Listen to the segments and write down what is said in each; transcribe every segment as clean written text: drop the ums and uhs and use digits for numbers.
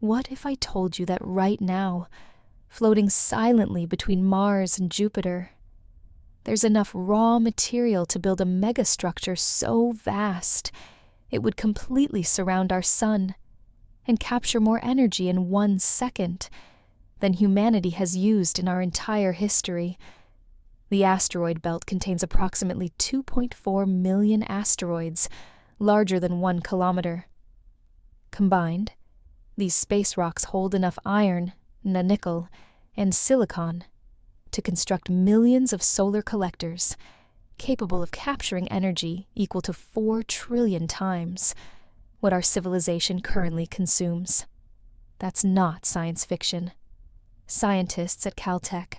What if I told you that right now, floating silently between Mars and Jupiter, there's enough raw material to build a megastructure so vast it would completely surround our sun and capture more energy in 1 second than humanity has used in our entire history. The asteroid belt contains approximately 2.4 million asteroids, larger than 1 kilometer. Combined, these space rocks hold enough iron, nickel, and silicon to construct millions of solar collectors capable of capturing energy equal to 4 trillion times what our civilization currently consumes. That's not science fiction. Scientists at Caltech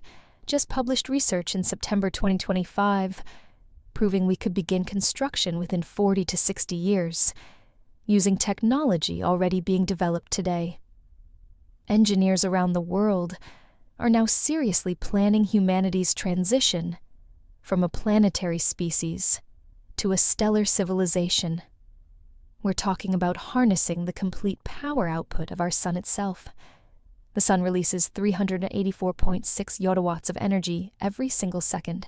just published research in September 2025 proving we could begin construction within 40 to 60 years, using technology already being developed today. Engineers around the world are now seriously planning humanity's transition from a planetary species to a stellar civilization. We're talking about harnessing the complete power output of our sun itself. The sun releases 384.6 yotawatts of energy every single second.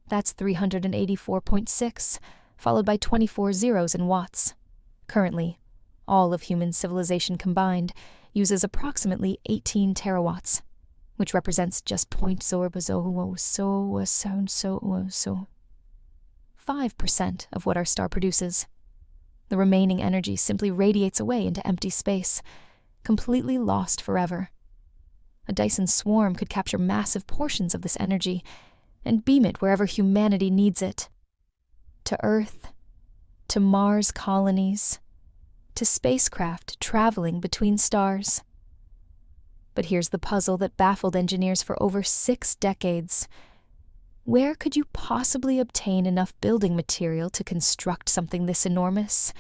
That's 384.6, followed by 24 zeros in watts. Currently, all of human civilization combined uses approximately 18 terawatts, which represents just 5% of what our star produces. The remaining energy simply radiates away into empty space, completely lost forever. A Dyson swarm could capture massive portions of this energy and beam it wherever humanity needs it. To Earth, to Mars colonies, to spacecraft traveling between stars. But here's the puzzle that baffled engineers for over 6 decades. Where could you possibly obtain enough building material to construct something this enormous?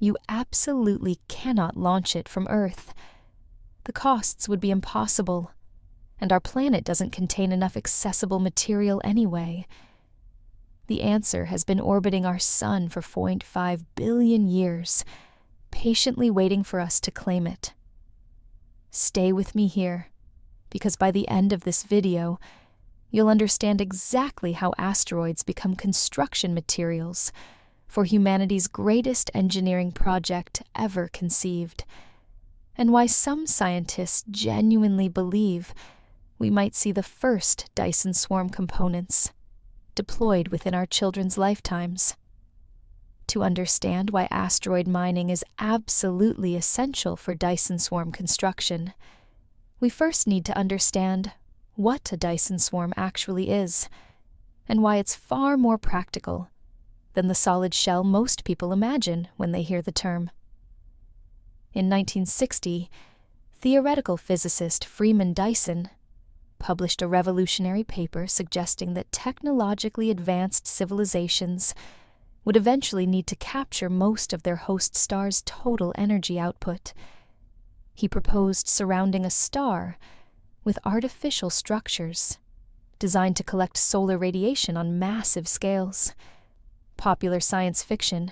You absolutely cannot launch it from Earth. The costs would be impossible, and our planet doesn't contain enough accessible material anyway. The answer has been orbiting our sun for 0.5 billion years, patiently waiting for us to claim it. Stay with me here, because by the end of this video, you'll understand exactly how asteroids become construction materials for humanity's greatest engineering project ever conceived, and why some scientists genuinely believe we might see the first Dyson swarm components deployed within our children's lifetimes. To understand why asteroid mining is absolutely essential for Dyson swarm construction, we first need to understand what a Dyson swarm actually is, and why it's far more practical than the solid shell most people imagine when they hear the term. In 1960, theoretical physicist Freeman Dyson published a revolutionary paper suggesting that technologically advanced civilizations would eventually need to capture most of their host star's total energy output. He proposed surrounding a star with artificial structures designed to collect solar radiation on massive scales. Popular science fiction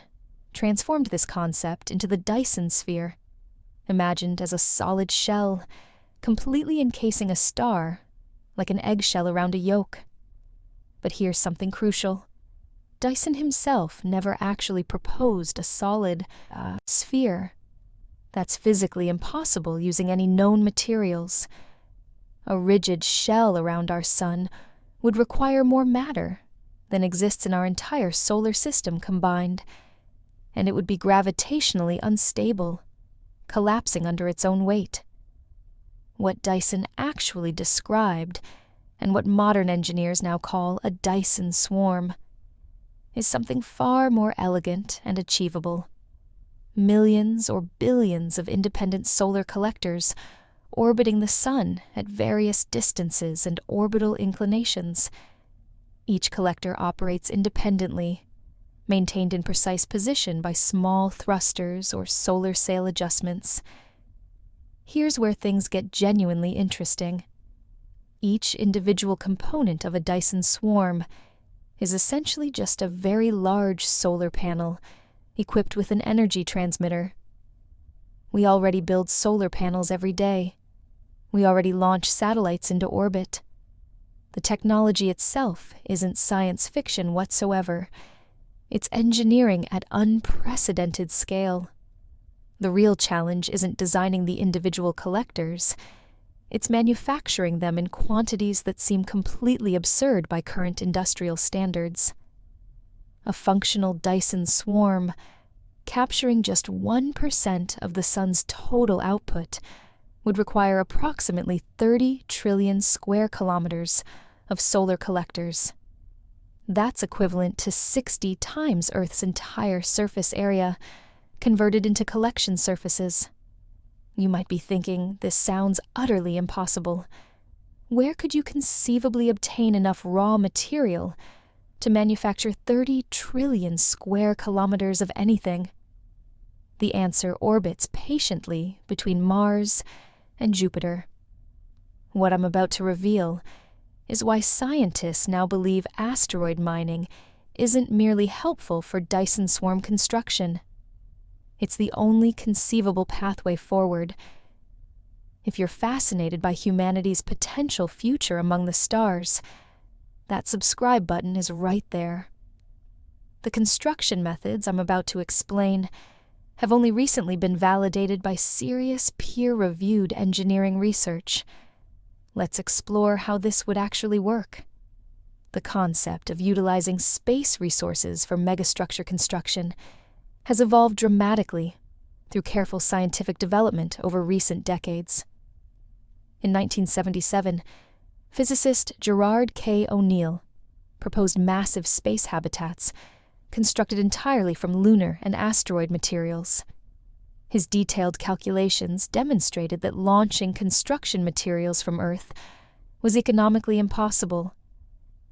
transformed this concept into the Dyson sphere, imagined as a solid shell completely encasing a star like an eggshell around a yolk. But here's something crucial. Dyson himself never actually proposed a solid sphere. That's physically impossible using any known materials. A rigid shell around our sun would require more matter than exists in our entire solar system combined, and it would be gravitationally unstable, collapsing under its own weight. What Dyson actually described, and what modern engineers now call a Dyson swarm, is something far more elegant and achievable. Millions or billions of independent solar collectors orbiting the sun at various distances and orbital inclinations. Each collector operates independently, maintained in precise position by small thrusters or solar sail adjustments. Here's where things get genuinely interesting. Each individual component of a Dyson swarm is essentially just a very large solar panel equipped with an energy transmitter. We already build solar panels every day. We already launch satellites into orbit. The technology itself isn't science fiction whatsoever. It's engineering at unprecedented scale. The real challenge isn't designing the individual collectors. It's manufacturing them in quantities that seem completely absurd by current industrial standards. A functional Dyson swarm, capturing just 1% of the sun's total output, would require approximately 30 trillion square kilometers of solar collectors. That's equivalent to 60 times Earth's entire surface area, converted into collection surfaces. You might be thinking, this sounds utterly impossible. Where could you conceivably obtain enough raw material to manufacture 30 trillion square kilometers of anything? The answer orbits patiently between Mars and Jupiter. What I'm about to reveal is why scientists now believe asteroid mining isn't merely helpful for Dyson swarm construction. It's the only conceivable pathway forward. If you're fascinated by humanity's potential future among the stars, that subscribe button is right there. The construction methods I'm about to explain have only recently been validated by serious peer-reviewed engineering research. Let's explore how this would actually work. The concept of utilizing space resources for megastructure construction has evolved dramatically through careful scientific development over recent decades. In 1977, physicist Gerard K. O'Neill proposed massive space habitats constructed entirely from lunar and asteroid materials. His detailed calculations demonstrated that launching construction materials from Earth was economically impossible,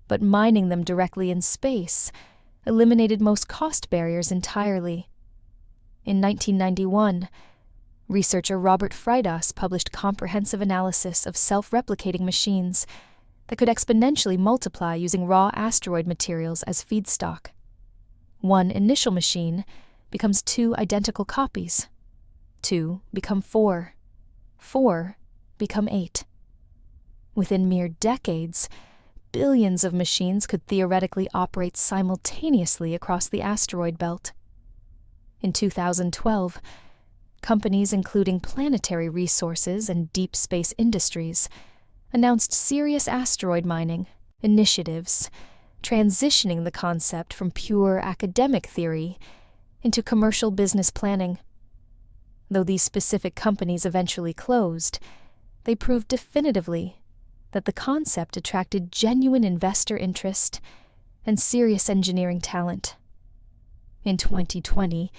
but mining them directly in space eliminated most cost barriers entirely. In 1991, researcher Robert Freitas published comprehensive analysis of self-replicating machines that could exponentially multiply using raw asteroid materials as feedstock. One initial machine becomes 2 identical copies. 2 become 4. 4 become 8. Within mere decades, billions of machines could theoretically operate simultaneously across the asteroid belt. In 2012, companies including Planetary Resources and Deep Space Industries announced serious asteroid mining initiatives, transitioning the concept from pure academic theory into commercial business planning. Though these specific companies eventually closed, they proved definitively that the concept attracted genuine investor interest and serious engineering talent. In 2020,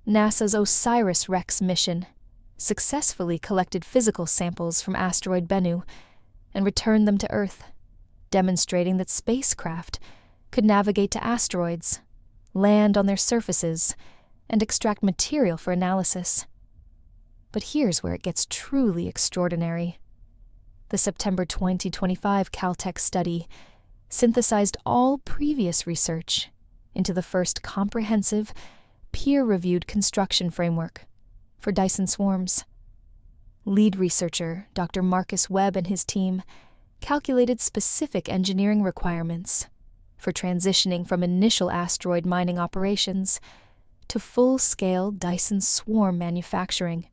NASA's OSIRIS-REx mission successfully collected physical samples from asteroid Bennu and returned them to Earth, demonstrating that spacecraft could navigate to asteroids, land on their surfaces, and extract material for analysis. But here's where it gets truly extraordinary. The September 2025 Caltech study synthesized all previous research into the first comprehensive, peer-reviewed construction framework for Dyson swarms. Lead researcher Dr. Marcus Webb and his team calculated specific engineering requirements for transitioning from initial asteroid mining operations to full-scale Dyson swarm manufacturing.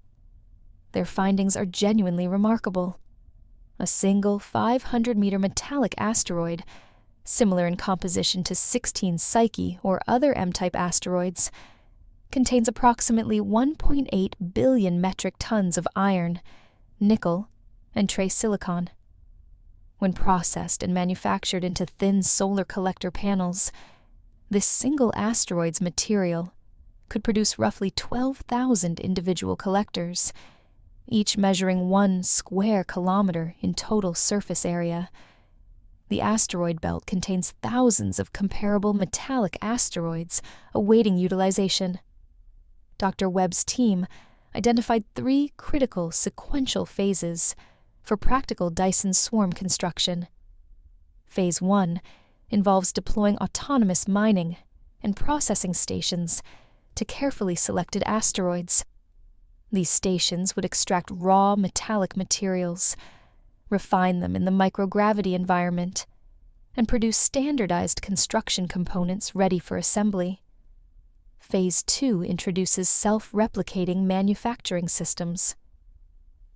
Their findings are genuinely remarkable. A single 500-meter metallic asteroid, similar in composition to 16 Psyche or other M-type asteroids, contains approximately 1.8 billion metric tons of iron, nickel, and trace silicon. When processed and manufactured into thin solar collector panels, this single asteroid's material could produce roughly 12,000 individual collectors, each measuring 1 square kilometer in total surface area. The asteroid belt contains thousands of comparable metallic asteroids awaiting utilization. Dr. Webb's team identified 3 critical sequential phases for practical Dyson swarm construction. Phase 1 involves deploying autonomous mining and processing stations to carefully selected asteroids. These stations would extract raw metallic materials, refine them in the microgravity environment, and produce standardized construction components ready for assembly. Phase 2 introduces self-replicating manufacturing systems.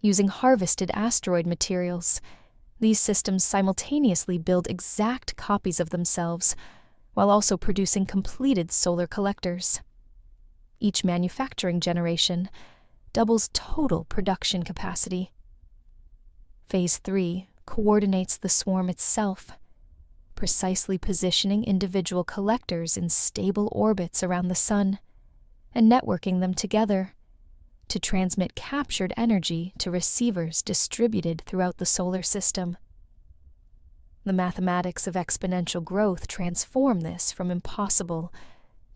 Using harvested asteroid materials, these systems simultaneously build exact copies of themselves while also producing completed solar collectors. Each manufacturing generation doubles total production capacity. Phase 3 coordinates the swarm itself, precisely positioning individual collectors in stable orbits around the Sun and networking them together to transmit captured energy to receivers distributed throughout the solar system. The mathematics of exponential growth transform this from impossible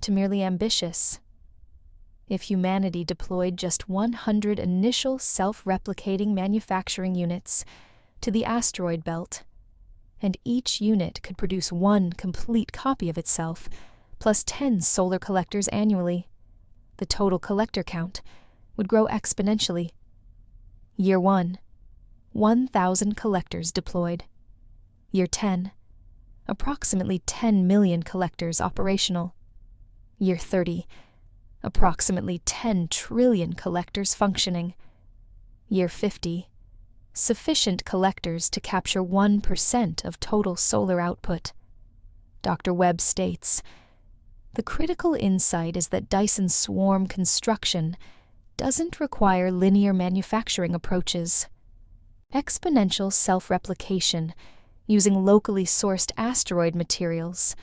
to merely ambitious. If humanity deployed just 100 initial self-replicating manufacturing units to the asteroid belt, and each unit could produce one complete copy of itself, plus 10 solar collectors annually, the total collector count would grow exponentially. Year 1, 1,000 collectors deployed. Year 10, approximately 10 million collectors operational. Year 30, approximately 10 trillion collectors functioning. Year 50, sufficient collectors to capture 1% of total solar output. Dr. Webb states, "The critical insight is that Dyson swarm construction doesn't require linear manufacturing approaches. Exponential self-replication using locally sourced asteroid materials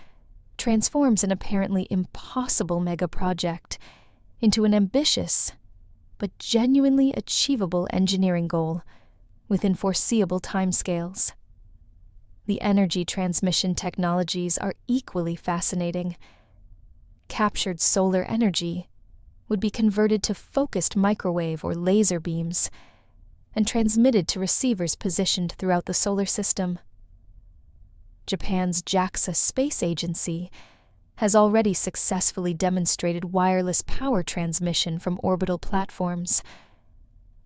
transforms an apparently impossible mega-project into an ambitious but genuinely achievable engineering goal within foreseeable timescales. The energy transmission technologies are equally fascinating. Captured solar energy would be converted to focused microwave or laser beams and transmitted to receivers positioned throughout the solar system. Japan's JAXA space agency has already successfully demonstrated wireless power transmission from orbital platforms.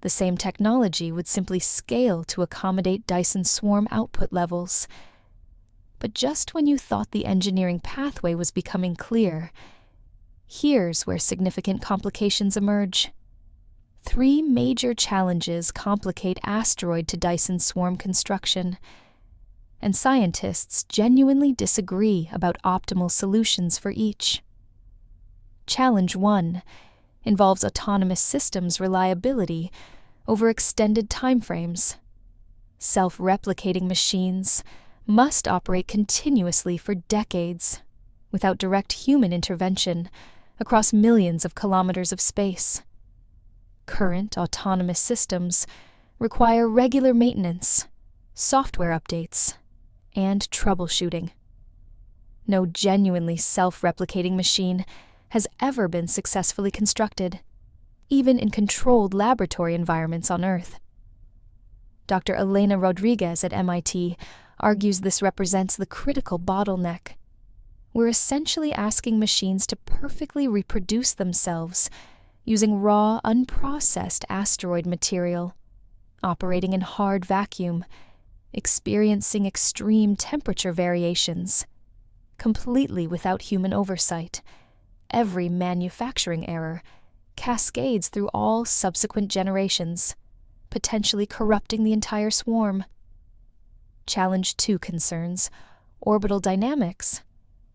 The same technology would simply scale to accommodate Dyson swarm output levels. But just when you thought the engineering pathway was becoming clear, here's where significant complications emerge. 3 major challenges complicate asteroid to Dyson swarm construction, and scientists genuinely disagree about optimal solutions for each. Challenge 1 involves autonomous systems reliability over extended timeframes. Self-replicating machines must operate continuously for decades, without direct human intervention, across millions of kilometers of space. Current autonomous systems require regular maintenance, software updates, and troubleshooting. No genuinely self-replicating machine has ever been successfully constructed, even in controlled laboratory environments on Earth. Dr. Elena Rodriguez at MIT argues this represents the critical bottleneck. We're essentially asking machines to perfectly reproduce themselves using raw, unprocessed asteroid material, operating in hard vacuum, experiencing extreme temperature variations, completely without human oversight. Every manufacturing error cascades through all subsequent generations, potentially corrupting the entire swarm. Challenge 2 concerns orbital dynamics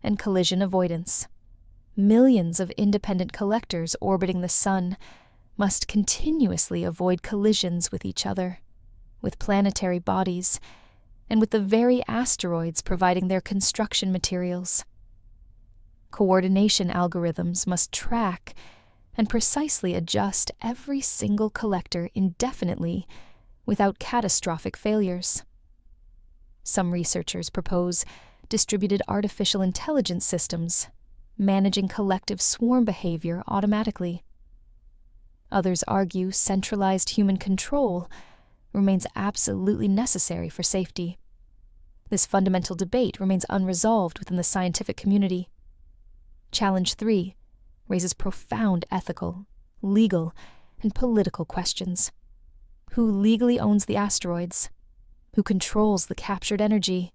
and collision avoidance. Millions of independent collectors orbiting the Sun must continuously avoid collisions with each other, with planetary bodies, and with the very asteroids providing their construction materials. Coordination algorithms must track and precisely adjust every single collector indefinitely without catastrophic failures. Some researchers propose distributed artificial intelligence systems, managing collective swarm behavior automatically. Others argue centralized human control remains absolutely necessary for safety. This fundamental debate remains unresolved within the scientific community. Challenge 3 raises profound ethical, legal, and political questions. Who legally owns the asteroids? Who controls the captured energy?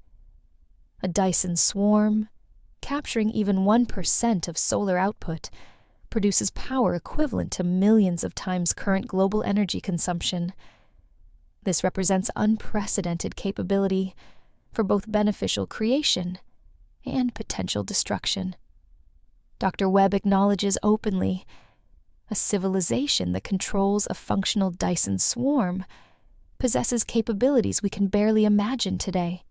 A Dyson swarm, capturing even 1% of solar output, produces power equivalent to millions of times current global energy consumption. This represents unprecedented capability for both beneficial creation and potential destruction. Dr. Webb acknowledges openly, a civilization that controls a functional Dyson swarm possesses capabilities we can barely imagine today.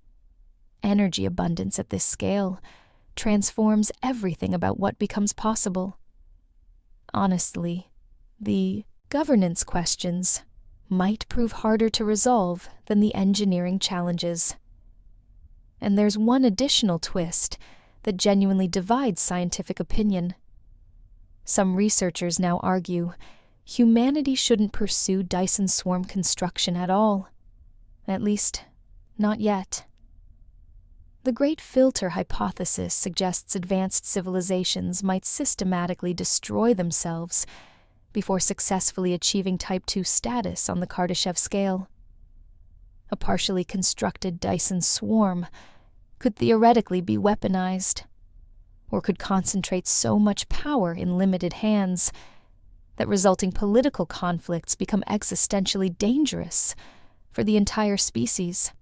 Energy abundance at this scale transforms everything about what becomes possible. Honestly, the governance questions might prove harder to resolve than the engineering challenges. And there's one additional twist that genuinely divides scientific opinion. Some researchers now argue humanity shouldn't pursue Dyson swarm construction at all. At least, not yet. The Great Filter hypothesis suggests advanced civilizations might systematically destroy themselves before successfully achieving Type 2 status on the Kardashev scale. A partially constructed Dyson swarm could theoretically be weaponized, or could concentrate so much power in limited hands that resulting political conflicts become existentially dangerous for the entire species.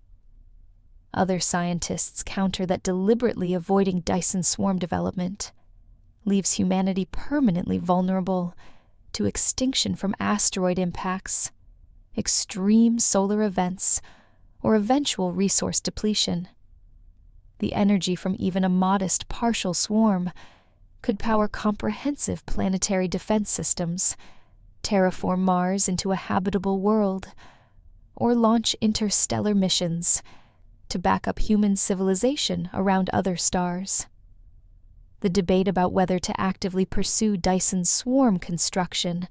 Other scientists counter that deliberately avoiding Dyson swarm development leaves humanity permanently vulnerable to extinction from asteroid impacts, extreme solar events, or eventual resource depletion. The energy from even a modest partial swarm could power comprehensive planetary defense systems, terraform Mars into a habitable world, or launch interstellar missions to back up human civilization around other stars. The debate about whether to actively pursue Dyson swarm construction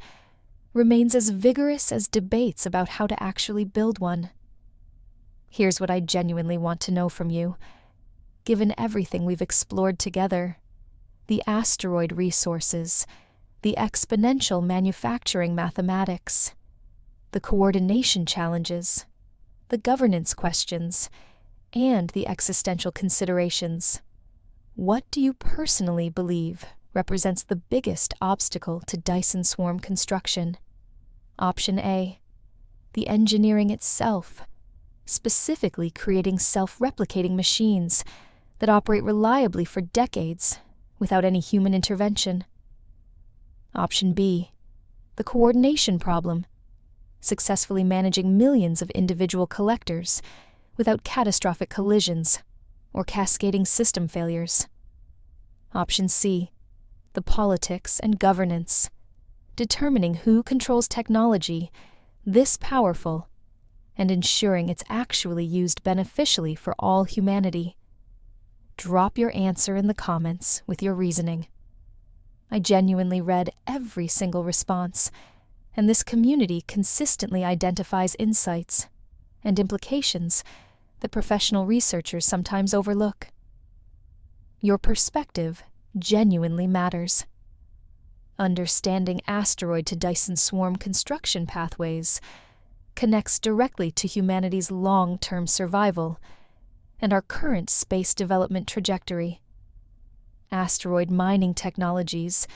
remains as vigorous as debates about how to actually build one. Here's what I genuinely want to know from you. Given everything we've explored together, the asteroid resources, the exponential manufacturing mathematics, the coordination challenges, the governance questions, and the existential considerations, what do you personally believe represents the biggest obstacle to Dyson swarm construction? Option A, the engineering itself, specifically creating self-replicating machines that operate reliably for decades without any human intervention. Option B, the coordination problem, successfully managing millions of individual collectors without catastrophic collisions or cascading system failures. Option C, the politics and governance, determining who controls technology this powerful and ensuring it's actually used beneficially for all humanity. Drop your answer in the comments with your reasoning. I genuinely read every single response, and this community consistently identifies insights and implications that professional researchers sometimes overlook. Your perspective genuinely matters. Understanding asteroid to Dyson swarm construction pathways connects directly to humanity's long-term survival and our current space development trajectory. Asteroid mining technologies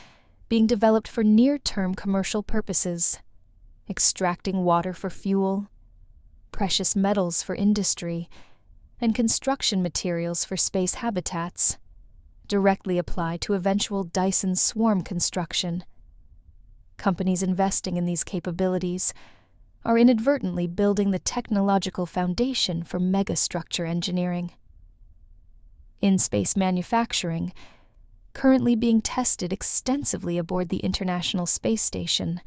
being developed for near-term commercial purposes, extracting water for fuel, precious metals for industry, and construction materials for space habitats, directly apply to eventual Dyson swarm construction. Companies investing in these capabilities are inadvertently building the technological foundation for megastructure engineering. In-space manufacturing, currently being tested extensively aboard the International Space Station,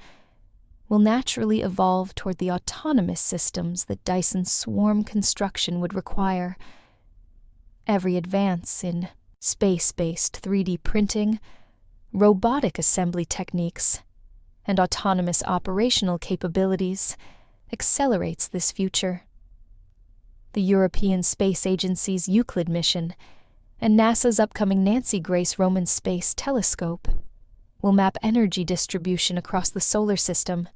will naturally evolve toward the autonomous systems that Dyson swarm construction would require. Every advance in space-based 3D printing, robotic assembly techniques, and autonomous operational capabilities accelerates this future. The European Space Agency's Euclid mission and NASA's upcoming Nancy Grace Roman Space Telescope will map energy distribution across the solar system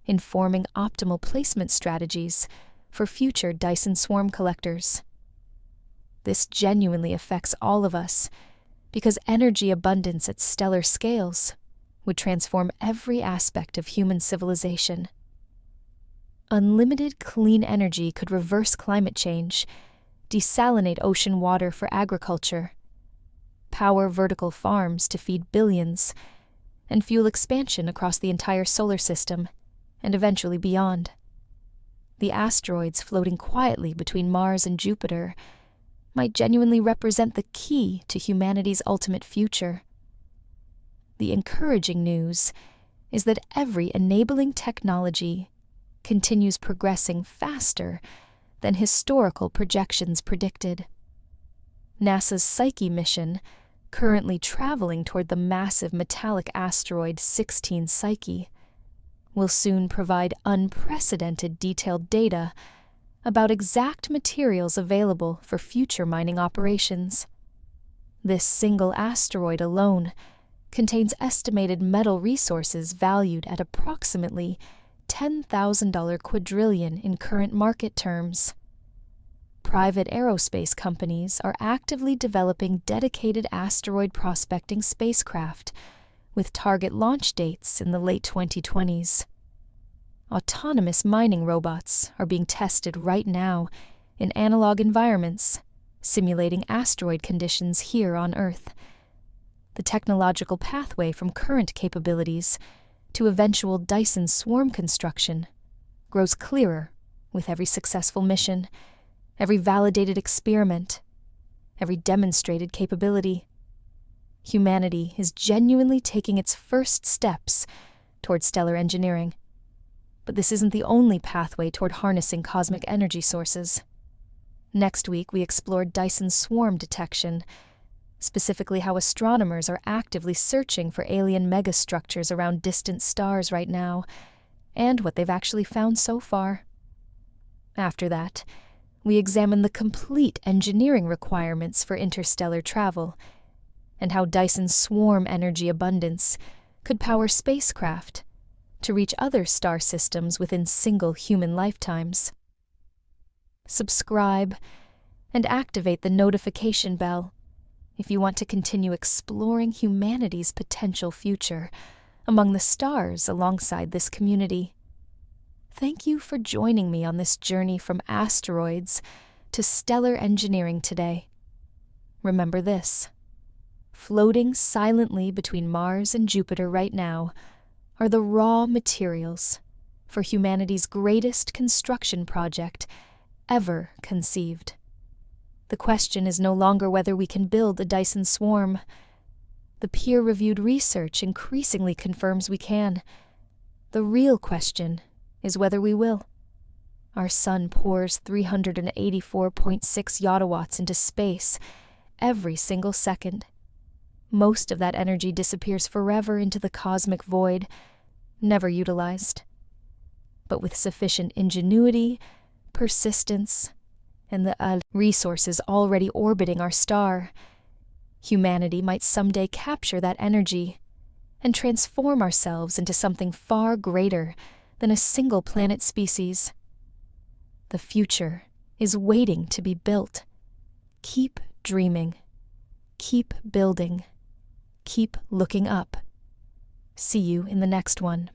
informing optimal placement strategies for future Dyson swarm collectors. This genuinely affects all of us, because energy abundance at stellar scales would transform every aspect of human civilization. Unlimited clean energy could reverse climate change, desalinate ocean water for agriculture, power vertical farms to feed billions, and fuel expansion across the entire solar system, and eventually beyond. The asteroids floating quietly between Mars and Jupiter might genuinely represent the key to humanity's ultimate future. The encouraging news is that every enabling technology continues progressing faster than historical projections predicted. NASA's Psyche mission, currently traveling toward the massive metallic asteroid 16 Psyche, will soon provide unprecedented detailed data about exact materials available for future mining operations. This single asteroid alone contains estimated metal resources valued at approximately $10,000 quadrillion in current market terms. Private aerospace companies are actively developing dedicated asteroid prospecting spacecraft with target launch dates in the late 2020s. Autonomous mining robots are being tested right now in analog environments, simulating asteroid conditions here on Earth. The technological pathway from current capabilities to eventual Dyson swarm construction grows clearer with every successful mission, every validated experiment, every demonstrated capability. Humanity is genuinely taking its first steps toward stellar engineering. But this isn't the only pathway toward harnessing cosmic energy sources. Next week, we explored Dyson swarm detection, specifically how astronomers are actively searching for alien megastructures around distant stars right now, and what they've actually found so far. After that, we examined the complete engineering requirements for interstellar travel, and how Dyson's swarm energy abundance could power spacecraft to reach other star systems within single human lifetimes. Subscribe and activate the notification bell if you want to continue exploring humanity's potential future among the stars alongside this community. Thank you for joining me on this journey from asteroids to stellar engineering today. Remember this: floating silently between Mars and Jupiter right now are the raw materials for humanity's greatest construction project ever conceived. The question is no longer whether we can build a Dyson swarm. The peer-reviewed research increasingly confirms we can. The real question is whether we will. Our sun pours 384.6 yottawatts into space every single second. Most of that energy disappears forever into the cosmic void, never utilized. But with sufficient ingenuity, persistence, and the resources already orbiting our star, humanity might someday capture that energy and transform ourselves into something far greater than a single planet species. The future is waiting to be built. Keep dreaming. Keep building. Keep looking up. See you in the next one.